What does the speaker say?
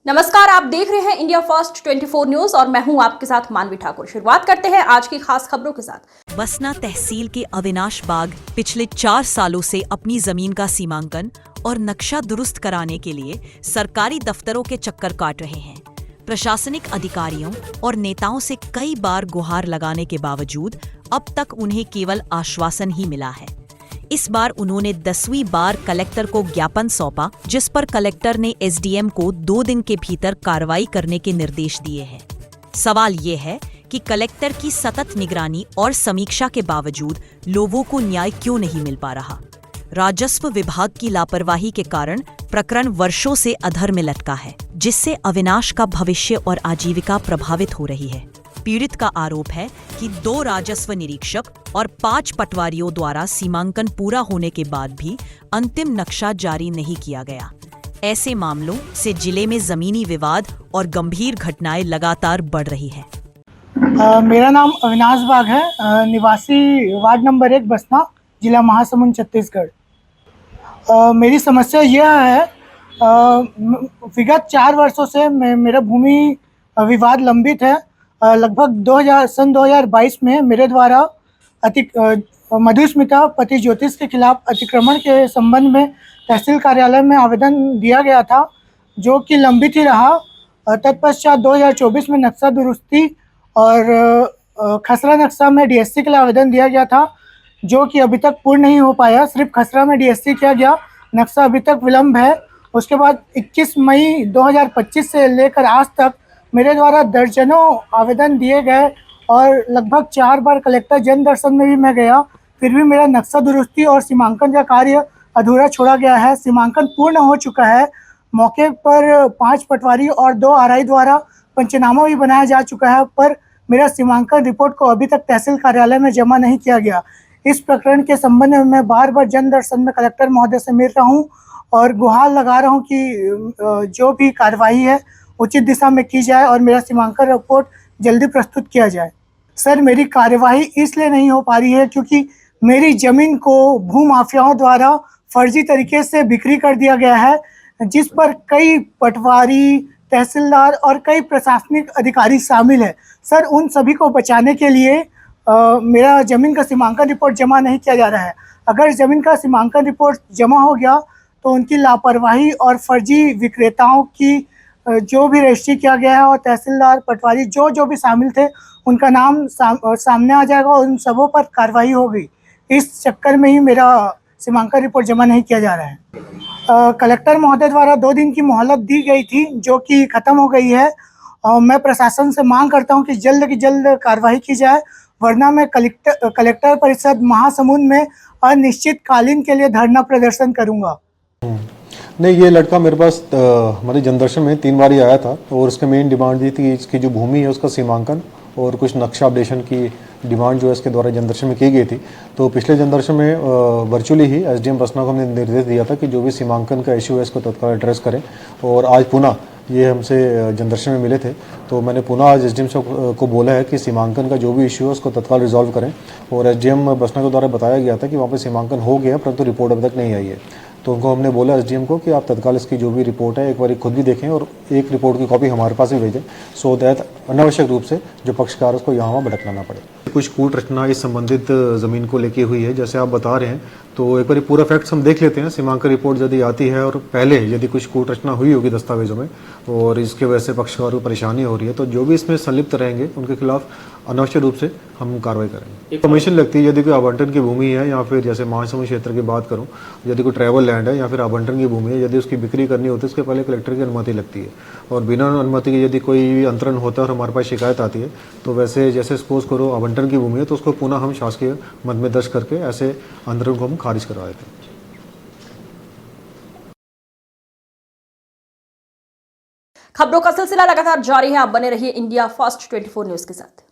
नमस्कार, आप देख रहे हैं इंडिया फर्स्ट 24 न्यूज और मैं हूं आपके साथ मानवी ठाकुर। शुरुआत करते हैं आज की खास खबरों के साथ। बसना तहसील के अविनाश बाग पिछले 4 सालों से अपनी जमीन का सीमांकन और नक्शा दुरुस्त कराने के लिए सरकारी दफ्तरों के चक्कर काट रहे हैं। प्रशासनिक अधिकारियों और नेताओं से कई बार गुहार लगाने के बावजूद अब तक उन्हें केवल आश्वासन ही मिला है। इस बार उन्होंने 10वीं बार कलेक्टर को ज्ञापन सौंपा, जिस पर कलेक्टर ने एसडीएम को 2 दिन के भीतर कार्रवाई करने के निर्देश दिए हैं। सवाल ये है कि कलेक्टर की सतत निगरानी और समीक्षा के बावजूद लोगों को न्याय क्यों नहीं मिल पा रहा। राजस्व विभाग की लापरवाही के कारण प्रकरण वर्षों से अधर में लटका है, जिससे अविनाश का भविष्य और आजीविका प्रभावित हो रही है। पीड़ित का आरोप है कि 2 राजस्व निरीक्षक और 5 पटवारियों द्वारा सीमांकन पूरा होने के बाद भी अंतिम नक्शा जारी नहीं किया गया। ऐसे मामलों से जिले में जमीनी विवाद और गंभीर घटनाएं लगातार बढ़ रही है। मेरा नाम अविनाश बाग है, निवासी वार्ड नंबर 1 बसना, जिला महासमुंद, छत्तीसगढ़। मेरी समस्या यह है, विगत 4 वर्षों से मेरा भूमि विवाद लंबित है। लगभग 2022 में मेरे द्वारा मधुस्मिता पति ज्योतिष के खिलाफ अतिक्रमण के संबंध में तहसील कार्यालय में आवेदन दिया गया था, जो कि लंबित ही रहा। तत्पश्चात 2024 में नक्शा दुरुस्ती और खसरा नक्शा में डीएससी के लिए आवेदन दिया गया था, जो कि अभी तक पूर्ण नहीं हो पाया। सिर्फ खसरा में डीएससी किया गया, नक्शा अभी तक विलम्ब है। उसके बाद 21 मई 2025 से लेकर आज तक मेरे द्वारा दर्जनों आवेदन दिए गए और लगभग 4 बार कलेक्टर जन दर्शन में भी मैं गया, फिर भी मेरा नक्शा दुरुस्ती और सीमांकन का कार्य अधूरा छोड़ा गया है। सीमांकन पूर्ण हो चुका है। मौके पर 5 पटवारी और 2 आरआई द्वारा पंचनामा भी बनाया जा चुका है, पर मेरा सीमांकन रिपोर्ट को अभी तक तहसील कार्यालय में जमा नहीं किया गया। इस प्रकरण के संबंध में मैं बार बार जन दर्शन में कलेक्टर महोदय से मिल रहा हूँ और गुहार लगा रहा हूँ कि जो भी कार्रवाई है उचित दिशा में की जाए और मेरा सीमांकन रिपोर्ट जल्दी प्रस्तुत किया जाए। सर, मेरी कार्यवाही इसलिए नहीं हो पा रही है क्योंकि मेरी ज़मीन को भूमाफियाओं द्वारा फर्जी तरीके से बिक्री कर दिया गया है, जिस पर कई पटवारी, तहसीलदार और कई प्रशासनिक अधिकारी शामिल हैं। सर, उन सभी को बचाने के लिए मेरा ज़मीन का सीमांकन रिपोर्ट जमा नहीं किया जा रहा है। अगर ज़मीन का सीमांकन रिपोर्ट जमा हो गया तो उनकी लापरवाही और फर्जी विक्रेताओं की जो भी रजिस्ट्री किया गया है और तहसीलदार, पटवारी जो भी शामिल थे, उनका नाम सामने आ जाएगा और उन सबों पर कार्रवाई होगी। इस चक्कर में ही मेरा सीमांकन रिपोर्ट जमा नहीं किया जा रहा है। कलेक्टर महोदय द्वारा 2 दिन की मोहलत दी गई थी, जो कि ख़त्म हो गई है। मैं प्रशासन से मांग करता हूं कि जल्द की जल्द कार्रवाई की जाए, वरना मैं कलेक्टर परिषद महासमुंद में अनिश्चितकालीन के लिए धरना प्रदर्शन करूँगा। नहीं, ये लड़का मेरे पास हमारे जनदर्शन में 3 बार ही आया था और उसके मेन डिमांड ये थी कि इसकी जो भूमि है उसका सीमांकन और कुछ नक्शा अपडेशन की डिमांड जो है इसके द्वारा जनदर्शन में की गई थी। तो पिछले जनदर्शन में वर्चुअली ही एसडीएम बसना को हमने निर्देश दिया था कि जो भी सीमांकन का इशू है इसको तत्काल एड्रेस करें, और आज पुनः ये हमसे जनदर्शन में मिले थे, तो मैंने पुनः आज एसडीएम को बोला है कि सीमांकन का जो भी इशू है उसको तत्काल रिजॉल्व करें। और एसडीएम बसना के द्वारा बताया गया था कि वहाँ पर सीमांकन हो गया, परंतु रिपोर्ट अभी तक नहीं आई है। तो उनको हमने बोला एसडीएम को कि आप तत्काल इसकी जो भी रिपोर्ट है एक बार खुद भी देखें और एक रिपोर्ट की कॉपी हमारे पास भी भेजें, सो दैट अनावश्यक रूप से जो पक्षकार उसको यहाँ वहाँ भटकना ना पड़े। कुछ कूट रचना इस संबंधित ज़मीन को लेके हुई है, जैसे आप बता रहे हैं, तो एक बार पूरा फैक्ट्स हम देख लेते हैं। सीमांकन रिपोर्ट यदि आती है और पहले यदि कुछ कूट रचना हुई होगी दस्तावेजों में और इसके वजह से पक्षकार को परेशानी हो रही है, तो जो भी इसमें संलिप्त रहेंगे उनके खिलाफ अनावश्यक रूप से हम कार्रवाई करेंगे। कमीशन लगती है यदि कोई आवंटन की भूमि है, या फिर जैसे महासमुंद क्षेत्र की बात करूं, यदि कोई ट्रैवल लैंड है या फिर आवंटन की भूमि है, यदि उसकी बिक्री करनी होती है उसके पहले कलेक्टर की अनुमति लगती है। और बिना अनुमति के यदि कोई अंतरण होता है और हमारे पास शिकायत आती है, तो वैसे जैसे सपोज करो आवंटन की भूमि है तो उसको पुनः हम शासकीय मद में दर्ज करके ऐसे अंतरण को हम खारिज करवा देते हैं। खबरों का सिलसिला लगातार जारी है। आप बने रहिए इंडिया फर्स्ट 24 न्यूज के साथ।